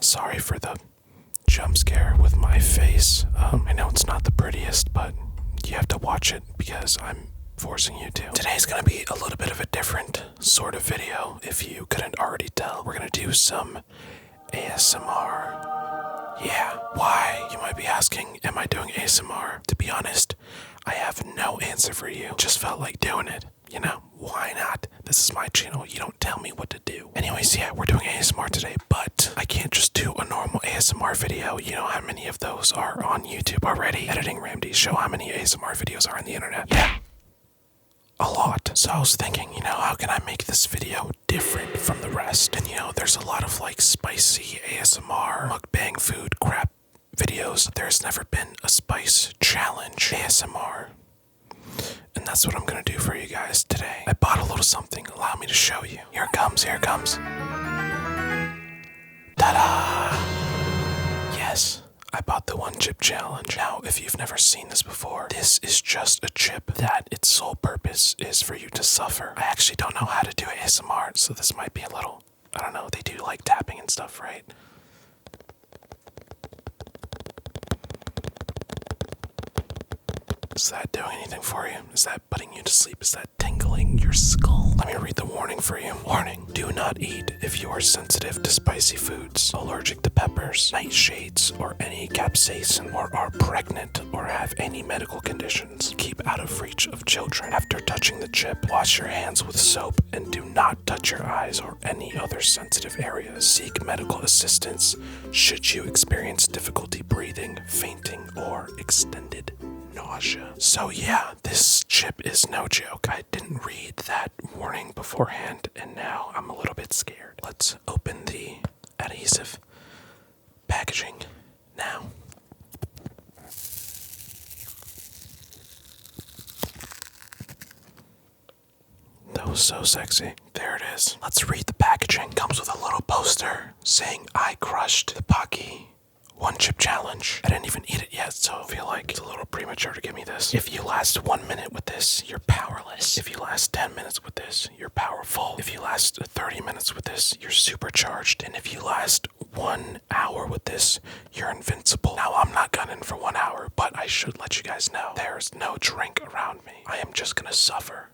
Sorry for the jump scare with my face. I know it's not the prettiest, but you have to watch it because I'm forcing you to. Today's gonna be a little bit of a different sort of video. If you couldn't already tell, we're gonna do some ASMR. Yeah, why? You might be asking, am I doing ASMR? To be honest, I have no answer for you. Just felt like doing it. You know, why not? This is my channel. You don't tell me what to do. Anyways, yeah, we're doing ASMR today, but I can't just do a normal ASMR video. You know how many of those are on YouTube already? Editing Ramdy show how many ASMR videos are on the internet. Yeah, a lot. So I was thinking, you know, how can I make this video different from the rest? And you know, there's a lot of like spicy ASMR, mukbang food crap videos. There's never been a spice challenge ASMR. And that's what I'm gonna do for you guys today. I bought a little something. Allow me to show you. Here it comes, here it comes. Ta-da! Yes, I bought the one chip challenge. Now, if you've never seen this before, this is just a chip that its sole purpose is for you to suffer. I actually don't know how to do ASMR, so this might be a little, I don't know, they do like tapping and stuff, right? Is that doing anything for you? Is that putting you to sleep? Is that tingling your skull? Let me read the warning for you. Warning, do not eat if you are sensitive to spicy foods, allergic to peppers, nightshades, or any capsaicin, or are pregnant or have any medical conditions. Keep out of reach of children. After touching the chip, wash your hands with soap and do not touch your eyes or any other sensitive areas. Seek medical assistance should you experience difficulty breathing, fainting, or extended nausea. So yeah, this chip is no joke. I didn't read that warning beforehand, and now I'm a little bit scared. Let's open the adhesive packaging now. That was so sexy. There it is. Let's read the packaging. Comes with a little poster saying, I crushed the Pocky one chip challenge. I didn't even eat it yet, so I feel like it's a little premature to give me this. If you last 1 minute with this, you're powerless. If you last 10 minutes with this, you're powerful. If you last 30 minutes with this, you're supercharged. And if you last 1 hour with this, you're invincible. Now, I'm not gunning for 1 hour, but I should let you guys know there's no drink around me. I am just gonna suffer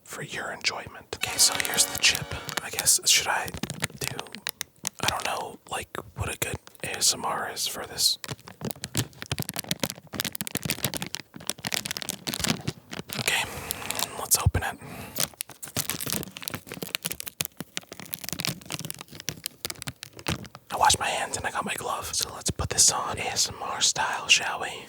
for your enjoyment. Okay, so here's the chip. I guess, should I do, I don't know, like what a good ASMR is for this. Okay, let's open it. I washed my hands and I got my glove. So let's put this on ASMR style, shall we?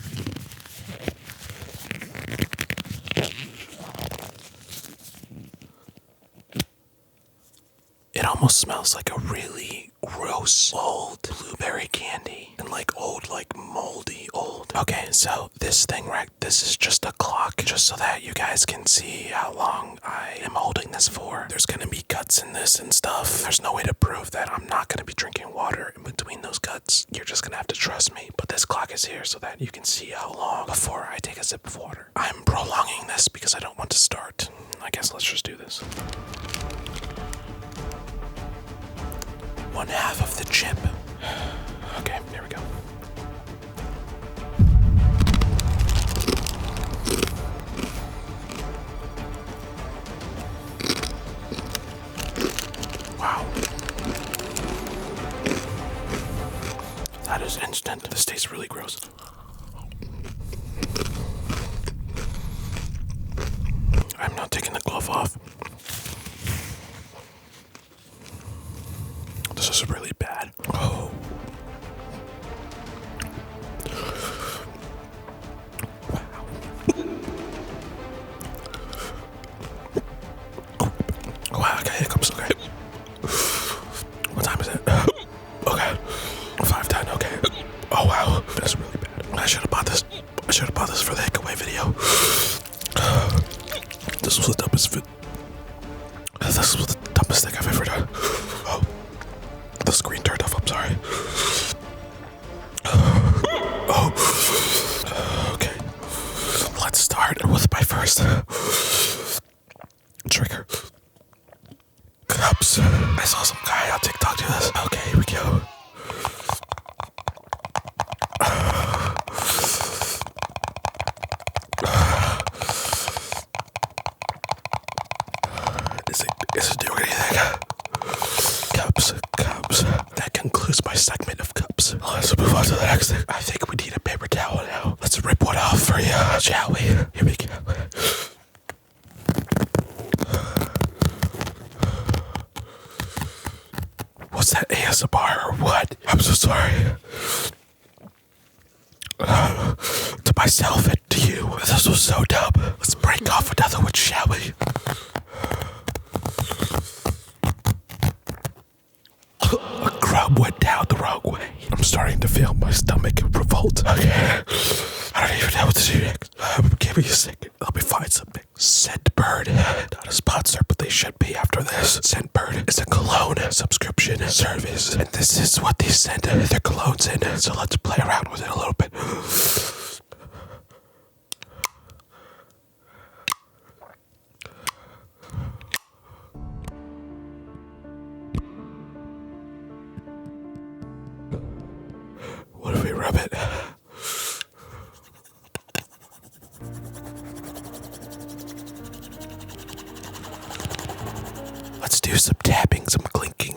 It almost smells like a really gross old blueberry candy and like old, like moldy old. Okay, so this thing right, this is just a clock, just so that you guys can see how long I am holding this for. There's gonna be cuts in this and stuff. There's no way to prove that I'm not gonna be drinking water in between those cuts. You're just gonna have to trust me. But this clock is here so that you can see how long before I take a sip of water. I'm prolonging this because I don't want to start. I guess let's just do this. 1/2 of the chip. Okay, here we go. Wow. That is instant. This tastes really gross. I'm not taking the glove off. This is really bad. Oh. Wow. Oh, wow, okay, hiccups, okay. What time is it? Okay. 5:10, okay. Oh, wow. That's really bad. I should have bought this. I should have bought this for the hiccup video. This was the dumbest This was the dumbest thing I've ever done. Oh. The screen turned off, I'm sorry. Oh. Okay. Let's start with my first trigger. Cups. I saw some guy on TikTok do this. Okay, here we go. Shall we? Here we go. Was that ASMR or what? I'm so sorry. To myself and to you. This was so dumb. Let's break off another one, shall we? A crumb went down the wrong way. I'm starting to feel my stomach revolt. Okay. I don't even know what to do next. Give me a second. Let me find something. Scentbird. Not a sponsor, but they should be after this. Scentbird is a cologne subscription service. And this is what they send their colognes in. So let's play around with it a little bit. What if we rub it? Let's do some tapping, some clinking.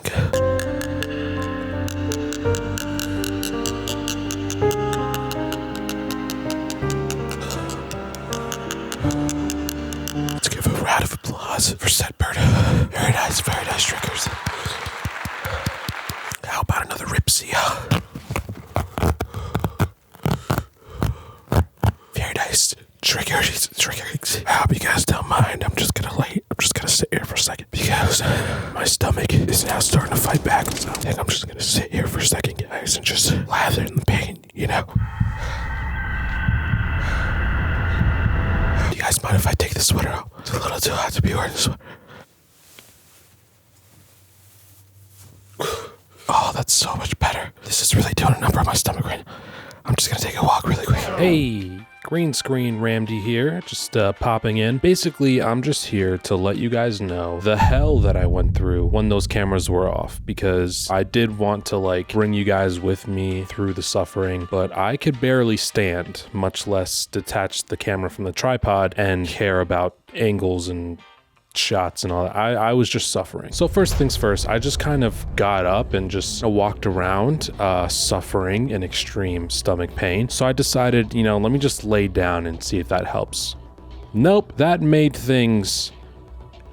Let's give a round of applause for Scentbird. Very nice triggers. How about another Ripsy? Very nice triggers. I hope you guys don't mind. I'm just gonna sit here for a second because my stomach is now starting to fight back. So I think I'm just gonna sit here for a second, guys, and just lather in the pain, you know. Do you guys mind if I take the sweater off? It's a little too hot to be wearing this sweater. Oh, that's so much better. This is really doing a number on my stomach right now. I'm just gonna take a walk really quick. Hey, green screen Ramdy here, just popping in. Basically, I'm just here to let you guys know the hell that I went through when those cameras were off, because I did want to like bring you guys with me through the suffering, but I could barely stand, much less detach the camera from the tripod and care about angles and shots and all that. I was just suffering. So first things first, I just kind of got up and just walked around suffering in extreme stomach pain. So I decided, you know, let me just lay down and see if that helps. Nope, that made things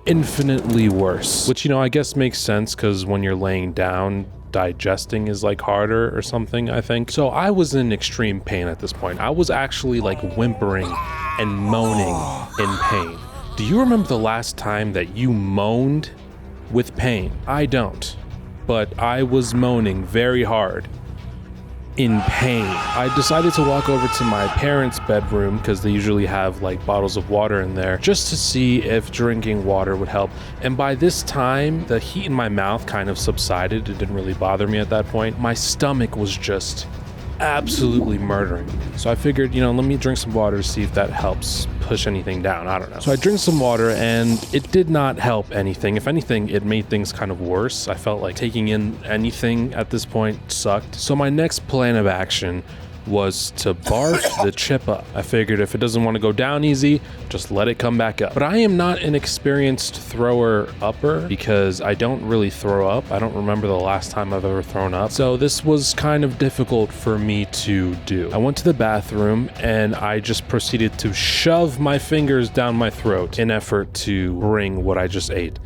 infinitely worse, which, you know, I guess makes sense because when you're laying down, digesting is like harder or something, I think. So I was in extreme pain at this point. I was actually like whimpering and moaning in pain. Do you remember the last time that you moaned with pain? I don't, but I was moaning very hard in pain. I decided to walk over to my parents' bedroom because they usually have like bottles of water in there just to see if drinking water would help. And by this time, the heat in my mouth kind of subsided. It didn't really bother me at that point. My stomach was just absolutely murdering me. So I figured, you know, let me drink some water to see if that helps push anything down. I don't know. So I drank some water and it did not help anything. If anything, it made things kind of worse. I felt like taking in anything at this point sucked. So my next plan of action was to barf the chip up. I figured if it doesn't want to go down easy, just let it come back up. But I am not an experienced thrower upper because I don't really throw up. I don't remember the last time I've ever thrown up. So this was kind of difficult for me to do. I went to the bathroom and I just proceeded to shove my fingers down my throat in effort to bring what I just ate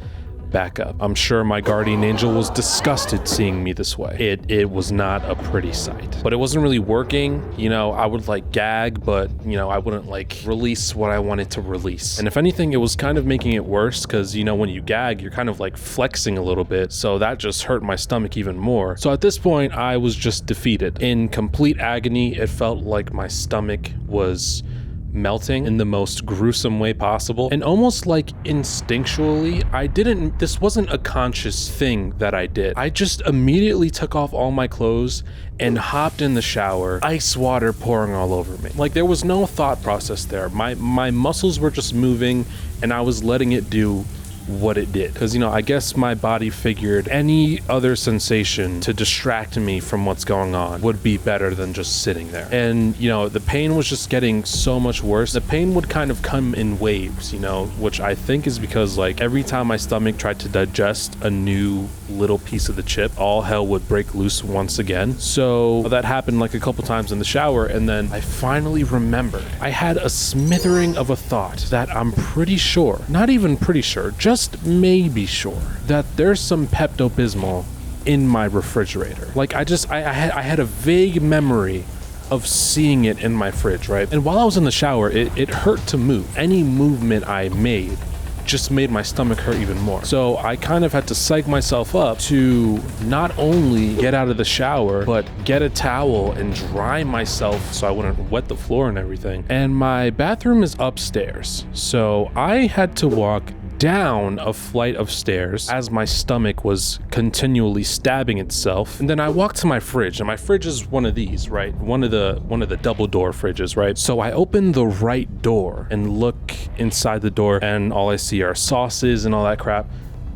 back up. I'm sure my guardian angel was disgusted seeing me this way. It was not a pretty sight, but it wasn't really working. You know, I would like gag, but you know, I wouldn't like release what I wanted to release. And if anything, it was kind of making it worse because, you know, when you gag, you're kind of like flexing a little bit. So that just hurt my stomach even more. So at this point, I was just defeated. In complete agony, it felt like my stomach was melting in the most gruesome way possible, and almost like instinctually, this wasn't a conscious thing that I did. I just immediately took off all my clothes and hopped in the shower, ice water pouring all over me. Like there was no thought process there. My muscles were just moving and I was letting it do what it did. Because, you know, I guess my body figured any other sensation to distract me from what's going on would be better than just sitting there. And, you know, the pain was just getting so much worse. The pain would kind of come in waves, you know, which I think is because, like, every time my stomach tried to digest a new little piece of the chip, all hell would break loose once again. So that happened like a couple times in the shower, and then I finally remembered. I had a smithering of a thought that I'm pretty sure, not even pretty sure, just maybe sure, that there's some Pepto-Bismol in my refrigerator. Like, I had a vague memory of seeing it in my fridge, right? And while I was in the shower, it hurt to move. Any movement I made just made my stomach hurt even more. So I kind of had to psych myself up to not only get out of the shower, but get a towel and dry myself so I wouldn't wet the floor and everything. And my bathroom is upstairs. So I had to walk down a flight of stairs as my stomach was continually stabbing itself. And then I walked to my fridge, and my fridge is one of these, right? One of the double door fridges, right? So I open the right door and look inside the door, and all I see are sauces and all that crap.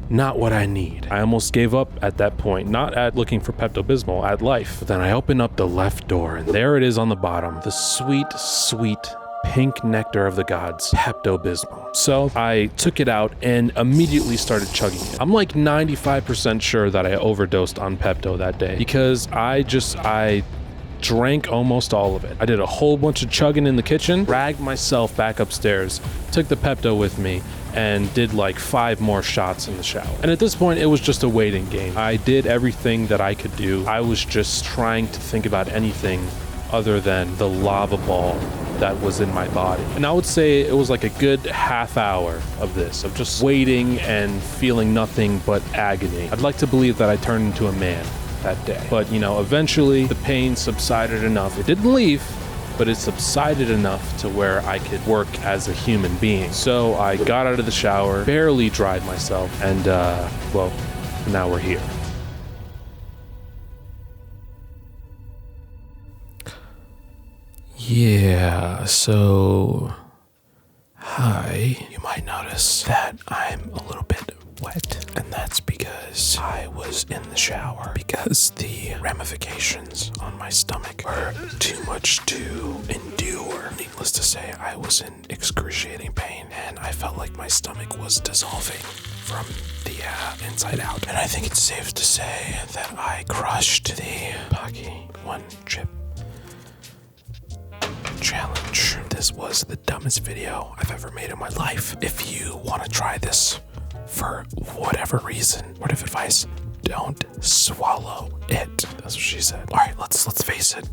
Not what I need. I almost gave up at that point, not at looking for Pepto-Bismol, at life. But then I open up the left door, and there it is on the bottom. The sweet, sweet pink nectar of the gods, Pepto-Bismol. So I took it out and immediately started chugging it. I'm like 95% sure that I overdosed on Pepto that day, because I drank almost all of it. I did a whole bunch of chugging in the kitchen, dragged myself back upstairs, took the Pepto with me, and did like 5 more shots in the shower. And at this point, it was just a waiting game. I did everything that I could do. I was just trying to think about anything other than the lava ball that was in my body. And I would say it was like a good half hour of this, of just waiting and feeling nothing but agony. I'd like to believe that I turned into a man that day. But, you know, eventually the pain subsided enough. It didn't leave, but it subsided enough to where I could work as a human being. So I got out of the shower, barely dried myself, and well, now we're here. Yeah, so hi. You might notice that I'm a little bit wet, and that's because I was in the shower, because the ramifications on my stomach were too much to endure. Needless to say, I was in excruciating pain, and I felt like my stomach was dissolving from the inside out. And I think it's safe to say that I crushed the Pocky One Chip Challenge. This was the dumbest video I've ever made in my life. If you want to try this for whatever reason, word of advice, don't swallow it. That's what she said. All right, let's face it.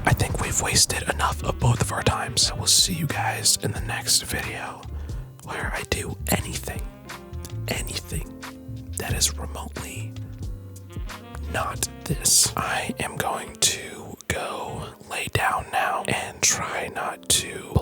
I think we've wasted enough of both of our times. I will see you guys in the next video, where I do anything that is remotely not this. I am going to go lay down now and try not to